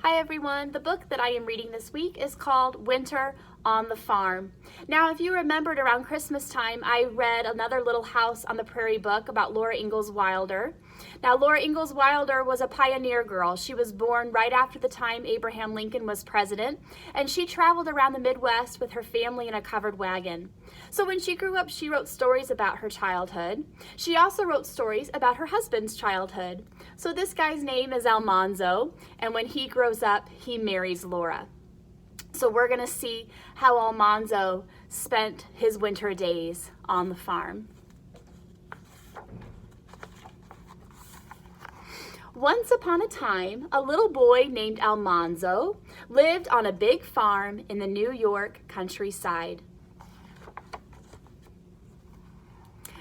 Hi everyone, the book that I am reading this week is called Winter on the Farm. Now, if you remembered around Christmas time, I read another Little House on the Prairie book about Laura Ingalls Wilder. Now, Laura Ingalls Wilder was a pioneer girl. She was born right after the time Abraham Lincoln was president, and she traveled around the Midwest with her family in a covered wagon. So when she grew up, she wrote stories about her childhood. She also wrote stories about her husband's childhood. So this guy's name is Almanzo, and when he grows up, he marries Laura. So we're going to see how Almanzo spent his winter days on the farm. Once upon a time, a little boy named Almanzo lived on a big farm in the New York countryside.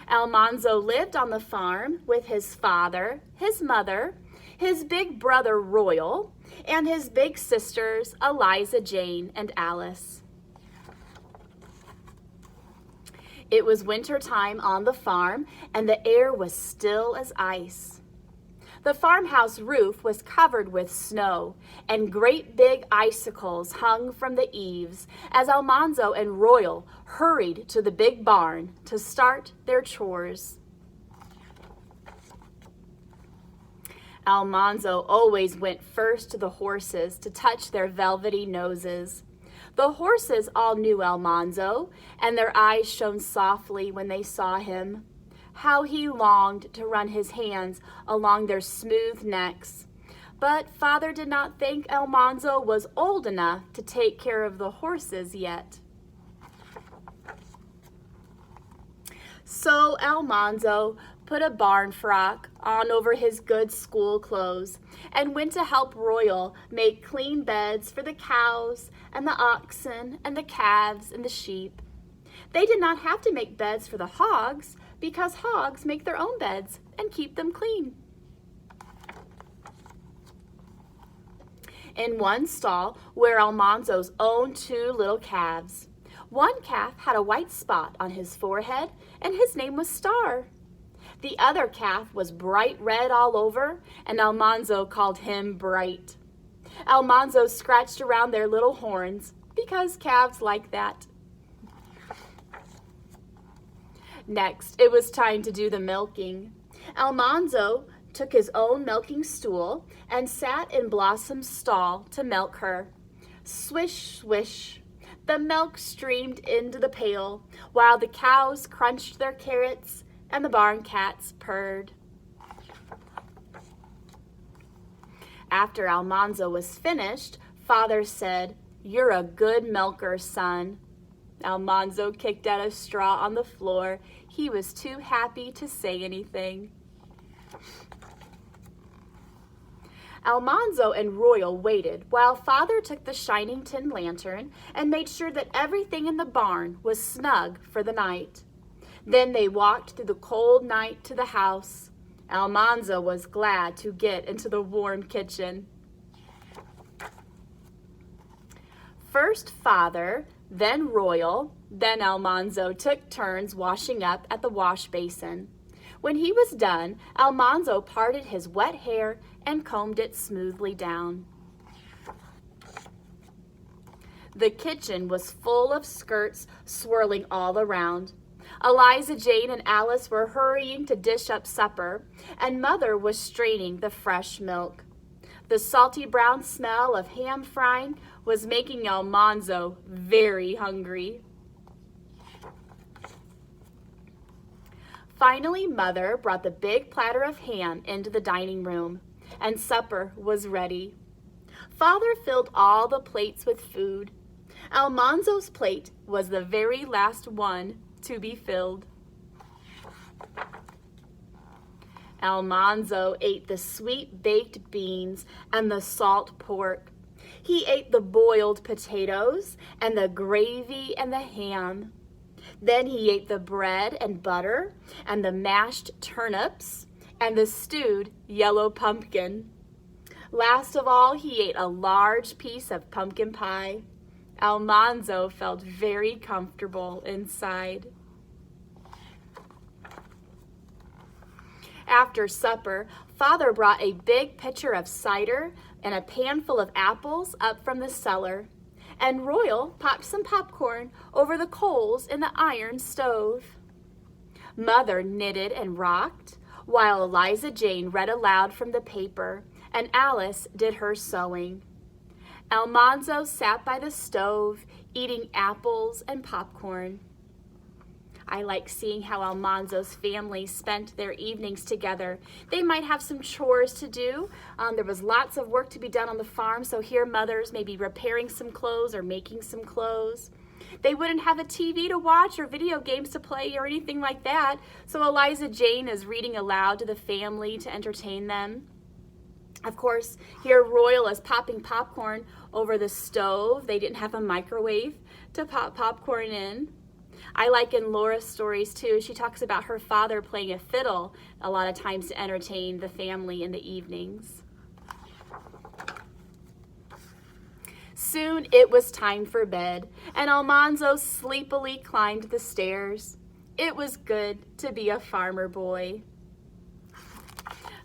Almanzo lived on the farm with his father, his mother, his big brother Royal, and his big sisters Eliza Jane and Alice. It was winter time on the farm, and the air was still as ice. The farmhouse roof was covered with snow, and great big icicles hung from the eaves as Almanzo and Royal hurried to the big barn to start their chores. Almanzo always went first to the horses to touch their velvety noses. The horses all knew Almanzo, and their eyes shone softly when they saw him. How he longed to run his hands along their smooth necks. But Father did not think Almanzo was old enough to take care of the horses yet. So Almanzo put a barn frock on over his good school clothes and went to help Royal make clean beds for the cows and the oxen and the calves and the sheep. They did not have to make beds for the hogs because hogs make their own beds and keep them clean. In one stall were Almanzo's own two little calves. One calf had a white spot on his forehead, and his name was Star. The other calf was bright red all over, and Almanzo called him Bright. Almanzo scratched around their little horns, because calves like that. Next, it was time to do the milking. Almanzo took his own milking stool and sat in Blossom's stall to milk her. Swish, swish. The milk streamed into the pail, while the cows crunched their carrots and the barn cats purred. After Almanzo was finished, Father said, "You're a good milker, son." Almanzo kicked at a straw on the floor. He was too happy to say anything. Almanzo and Royal waited while Father took the shining tin lantern and made sure that everything in the barn was snug for the night. Then they walked through the cold night to the house. Almanzo was glad to get into the warm kitchen. First Father, then Royal, then Almanzo took turns washing up at the wash basin. When he was done, Almanzo parted his wet hair and combed it smoothly down. The kitchen was full of skirts swirling all around. Eliza Jane and Alice were hurrying to dish up supper, and Mother was straining the fresh milk. The salty brown smell of ham frying was making Almanzo very hungry. Finally, Mother brought the big platter of ham into the dining room, and supper was ready. Father filled all the plates with food. Almanzo's plate was the very last one to be filled. Almanzo ate the sweet baked beans and the salt pork. He ate the boiled potatoes and the gravy and the ham. Then he ate the bread and butter and the mashed turnips and the stewed yellow pumpkin. Last of all, he ate a large piece of pumpkin pie. Almanzo felt very comfortable inside. After supper, father brought a big pitcher of cider and a pan full of apples up from the cellar, and Royal popped some popcorn over the coals in the iron stove. Mother knitted and rocked, while Eliza Jane read aloud from the paper, and Alice did her sewing. Almanzo sat by the stove, eating apples and popcorn. I like seeing how Almanzo's family spent their evenings together. They might have some chores to do. There was lots of work to be done on the farm, so here mothers may be repairing some clothes or making some clothes. They wouldn't have a TV to watch or video games to play or anything like that, so Eliza Jane is reading aloud to the family to entertain them. Of course, here Royal is popping popcorn over the stove. They didn't have a microwave to pop popcorn in. I like in Laura's stories too, she talks about her father playing a fiddle a lot of times to entertain the family in the evenings. Soon it was time for bed, and Almanzo sleepily climbed the stairs. It was good to be a farmer boy.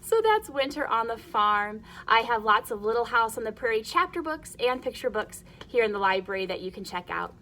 So that's Winter on the Farm. I have lots of Little House on the Prairie chapter books and picture books here in the library that you can check out.